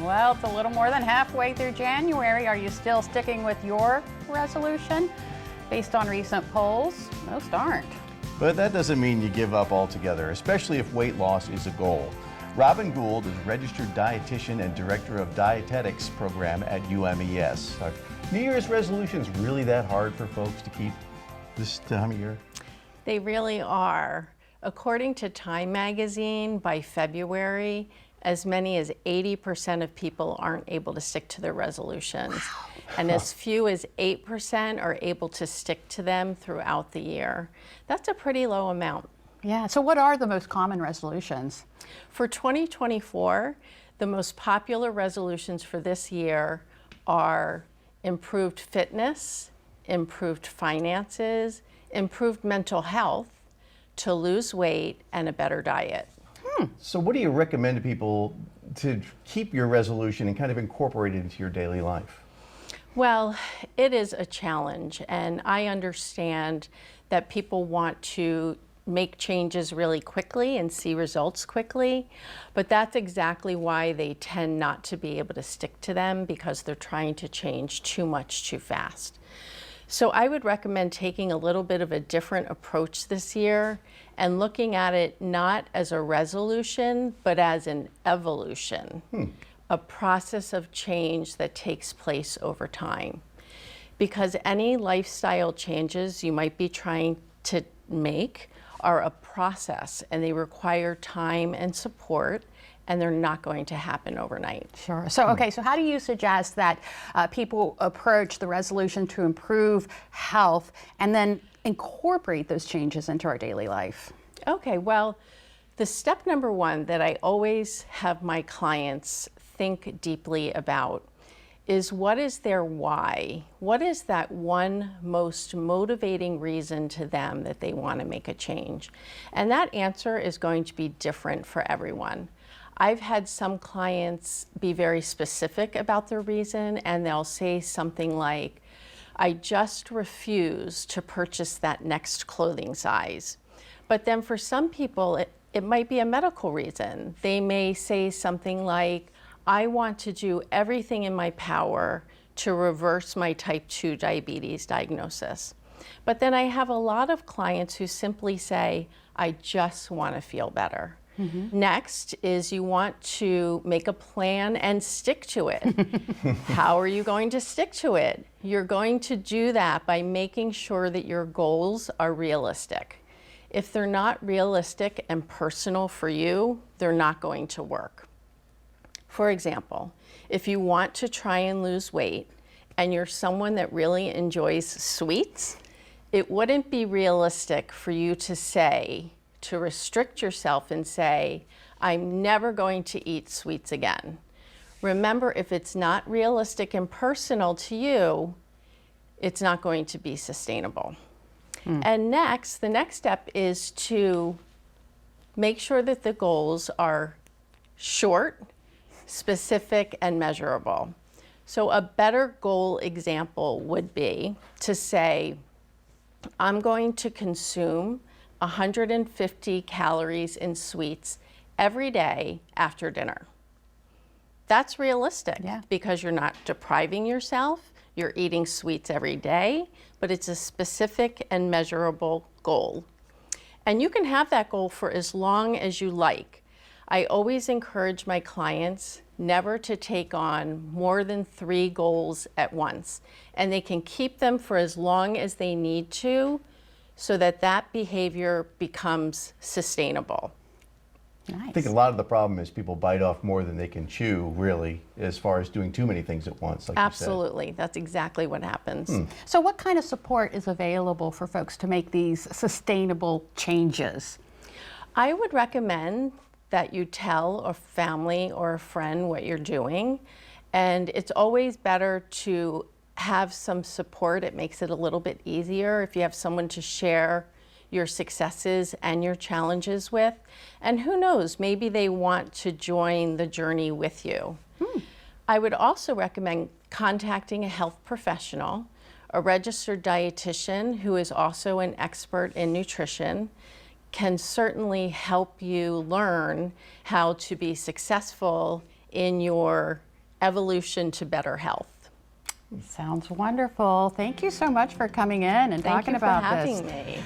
Well, it's a little more than halfway through January. Are you still sticking with your resolution? Based on recent polls, most aren't. But that doesn't mean you give up altogether, especially if weight loss is a goal. Robin Gould is registered dietitian and director of dietetics program at UMES. Are New Year's resolutions really that hard for folks to keep this time of year? They really are. According to Time magazine, by February, as many as 80% of people aren't able to stick to their resolutions. Wow. And as few as 8% are able to stick to them throughout the year. That's a pretty low amount. Yeah, so what are the most common resolutions? For 2024, the most popular resolutions for this year are improved fitness, improved finances, improved mental health, to lose weight, and a better diet. So what do you recommend to people to keep your resolution and kind of incorporate it into your daily life? Well, it is a challenge, and I understand that people want to make changes really quickly and see results quickly, but that's exactly why they tend not to be able to stick to them, because they're trying to change too much too fast. So I would recommend taking a little bit of a different approach this year and looking at it not as a resolution, but as an evolution, a process of change that takes place over time. Because any lifestyle changes you might be trying to make are a process, and they require time and support, and they're not going to happen overnight. Sure. So, okay, so how do you suggest that people approach the resolution to improve health and then incorporate those changes into our daily life? Okay, well, the step number one that I always have my clients think deeply about is, what is their why? What is that one most motivating reason to them that they want to make a change? And that answer is going to be different for everyone. I've had some clients be very specific about their reason, and they'll say something like, I just refuse to purchase that next clothing size. But then for some people, it might be a medical reason. They may say something like, I want to do everything in my power to reverse my type 2 diabetes diagnosis. But then I have a lot of clients who simply say, I just want to feel better. Next is, you want to make a plan and stick to it. How are you going to stick to it? You're going to do that by making sure that your goals are realistic. If they're not realistic and personal for you, they're not going to work. For example, if you want to try and lose weight and you're someone that really enjoys sweets, it wouldn't be realistic for you to restrict yourself and say, I'm never going to eat sweets again. Remember, if it's not realistic and personal to you, it's not going to be sustainable. And next, the next step is to make sure that the goals are short, specific, and measurable. So a better goal example would be to say, I'm going to consume 150 calories in sweets every day after dinner. That's realistic, because you're not depriving yourself, you're eating sweets every day, but it's a specific and measurable goal. And you can have that goal for as long as you like. I always encourage my clients never to take on more than 3 goals at once, and they can keep them for as long as they need to, so that that behavior becomes sustainable. Nice. I think a lot of the problem is people bite off more than they can chew, really, as far as doing too many things at once, like Absolutely. You said. That's exactly what happens. So what kind of support is available for folks to make these sustainable changes? I would recommend that you tell a family or a friend what you're doing, and it's always better to have some support. It makes it a little bit easier if you have someone to share your successes and your challenges with. And who knows, maybe they want to join the journey with you. I would also recommend contacting a health professional, a registered dietitian who is also an expert in nutrition, can certainly help you learn how to be successful in your evolution to better health. Sounds wonderful. Thank you so much for coming in and talking about this. Thank you for having me.